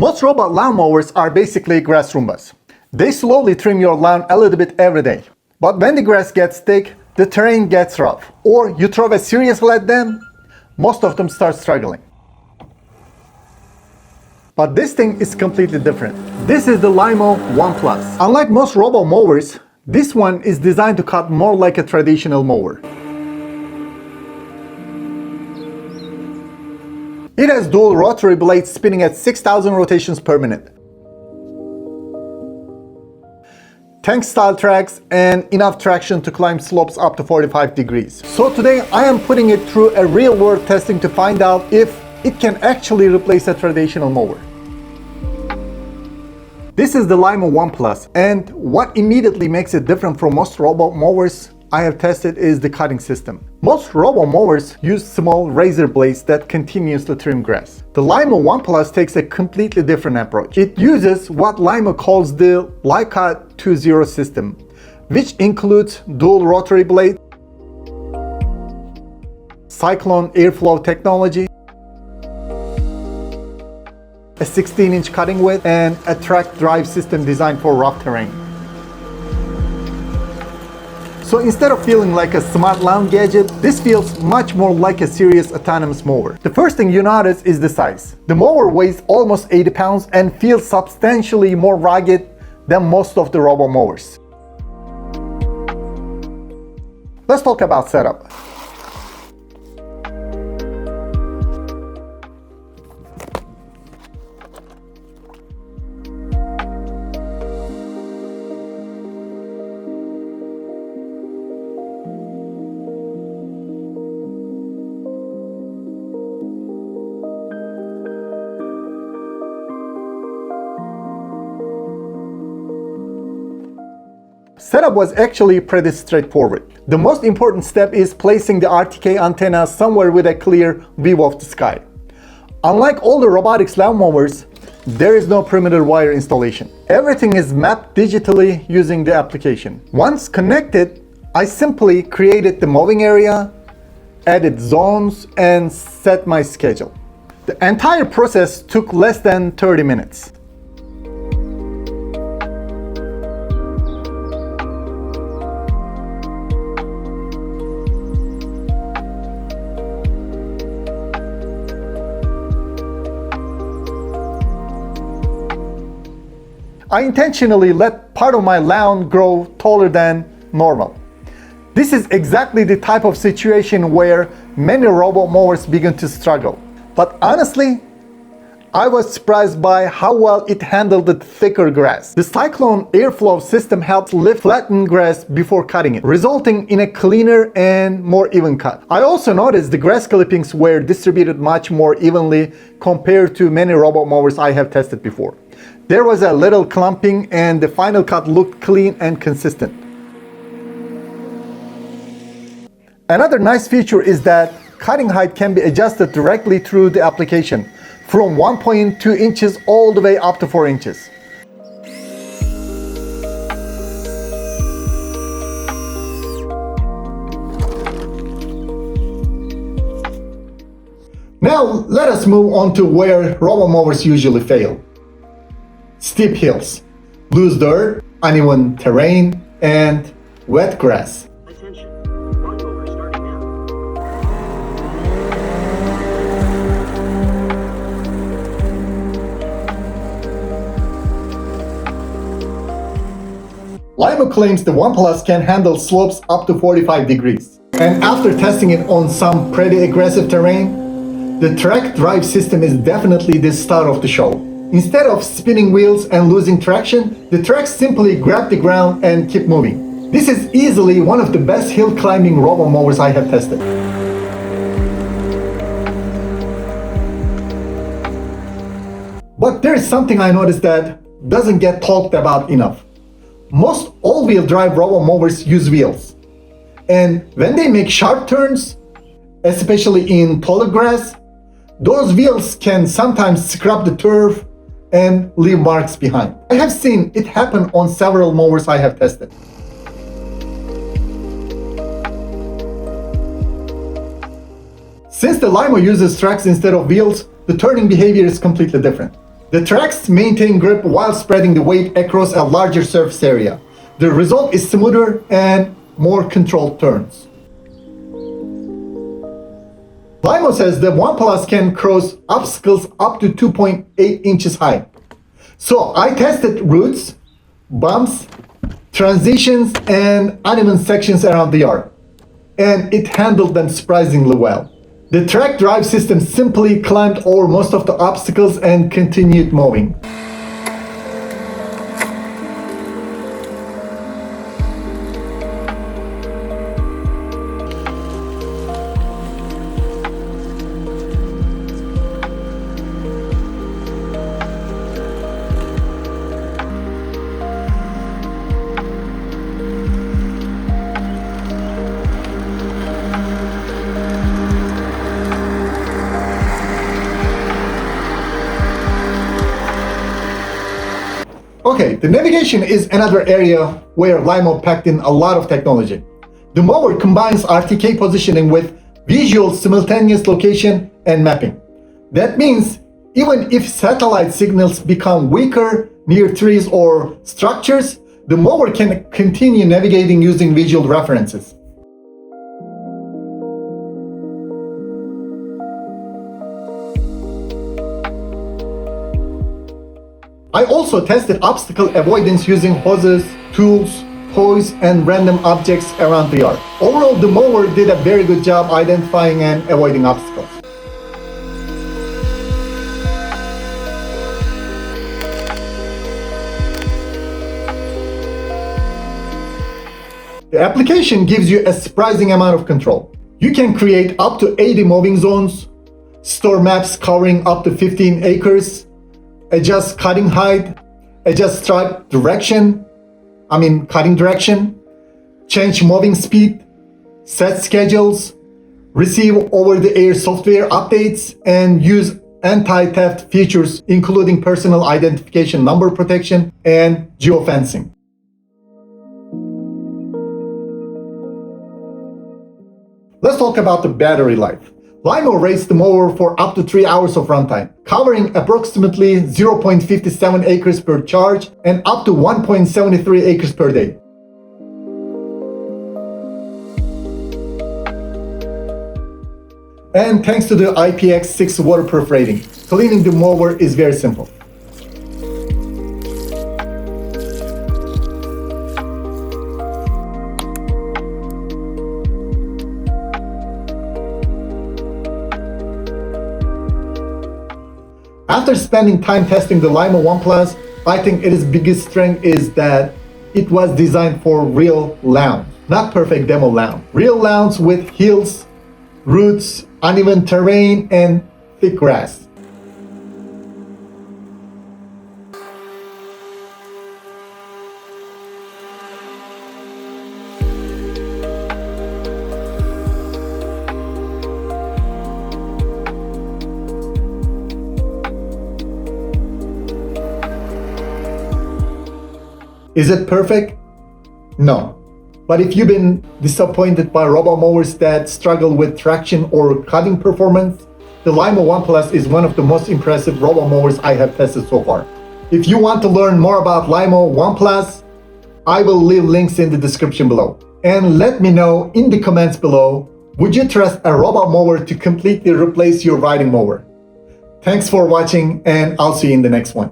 Most robot lawn mowers are basically grass Roombas. They slowly trim your lawn a little bit every day. But when the grass gets thick, the terrain gets rough, or you throw a serious at them, most of them start struggling. But this thing is completely different. This is the LYMOW One Plus. Unlike most robo mowers, this one is designed to cut more like a traditional mower. It has dual rotary blades spinning at 6,000 rotations per minute. Tank-style tracks and enough traction to climb slopes up to 45 degrees. So today I am putting it through a real-world testing to find out if it can actually replace a traditional mower. This is the LYMOW One Plus, and what immediately makes it different from most robo mowers I have tested is the cutting system. Most robo mowers use small razor blades that continuously trim grass. The LYMOW One Plus takes a completely different approach. It uses what LYMOW calls the LyCut 2.0 system, which includes dual rotary blade, cyclone airflow technology, a 16-inch cutting width, and a track drive system designed for rough terrain. So instead of feeling like a smart lawn gadget, this feels much more like a serious autonomous mower. The first thing you notice is the size. The mower weighs almost 80 pounds and feels substantially more rugged than most of the robo mowers. Let's talk about setup. Setup was actually pretty straightforward. The most important step is placing the RTK antenna somewhere with a clear view of the sky. Unlike all the robotics lawn mowers, there is no perimeter wire installation. Everything is mapped digitally using the application. Once connected, I simply created the mowing area, added zones, and set my schedule. The entire process took less than 30 minutes. I intentionally let part of my lawn grow taller than normal. This is exactly the type of situation where many robo mowers begin to struggle. But honestly, I was surprised by how well it handled the thicker grass. The cyclone airflow system helps lift flattened grass before cutting it, resulting in a cleaner and more even cut. I also noticed the grass clippings were distributed much more evenly compared to many robo mowers I have tested before. There was a little clumping and the final cut looked clean and consistent. Another nice feature is that cutting height can be adjusted directly through the application, from 1.2 inches all the way up to 4 inches. Now let us move on to where robo mowers usually fail. Steep hills, loose dirt, uneven terrain, and wet grass. Attention, lawnmower starting now. LYMOW claims the One Plus can handle slopes up to 45 degrees. And after testing it on some pretty aggressive terrain, the track drive system is definitely the star of the show. Instead of spinning wheels and losing traction, the tracks simply grab the ground and keep moving. This is easily one of the best hill climbing robo mowers I have tested. But there is something I noticed that doesn't get talked about enough. Most all-wheel drive robo mowers use wheels. And when they make sharp turns, especially in taller grass, those wheels can sometimes scrub the turf and leave marks behind. I have seen it happen on several mowers I have tested. Since the LYMOW uses tracks instead of wheels, the turning behavior is completely different. The tracks maintain grip while spreading the weight across a larger surface area. The result is smoother and more controlled turns. LYMOW says the One Plus can cross obstacles up to 2.8 inches high. So I tested roots, bumps, transitions, and uneven sections around the yard, and it handled them surprisingly well. The track drive system simply climbed over most of the obstacles and continued moving. Okay, the navigation is another area where LYMOW packed in a lot of technology. The mower combines RTK positioning with visual simultaneous location and mapping. That means even if satellite signals become weaker near trees or structures, the mower can continue navigating using visual references. I also tested obstacle avoidance using hoses, tools, toys, and random objects around the yard. Overall, the mower did a very good job identifying and avoiding obstacles. The application gives you a surprising amount of control. You can create up to 80 moving zones, store maps covering up to 15 acres, adjust cutting height, adjust stripe direction, cutting direction, change moving speed, set schedules, receive over-the-air software updates, and use anti-theft features including personal identification number protection and geofencing. Let's talk about the battery life. LYMOW rates the mower for up to 3 hours of runtime, covering approximately 0.57 acres per charge and up to 1.73 acres per day. And thanks to the IPX6 waterproof rating, cleaning the mower is very simple. After spending time testing the LYMOW One Plus, I think its biggest strength is that it was designed for real lawns, not perfect demo lawn. Real lawns with hills, roots, uneven terrain, and thick grass. Is it perfect? No. But if you've been disappointed by robo mowers that struggle with traction or cutting performance, the LYMOW One Plus is one of the most impressive robo mowers I have tested so far. If you want to learn more about LYMOW One Plus, I will leave links in the description below. And let me know in the comments below, would you trust a robo mower to completely replace your riding mower? Thanks for watching, and I'll see you in the next one.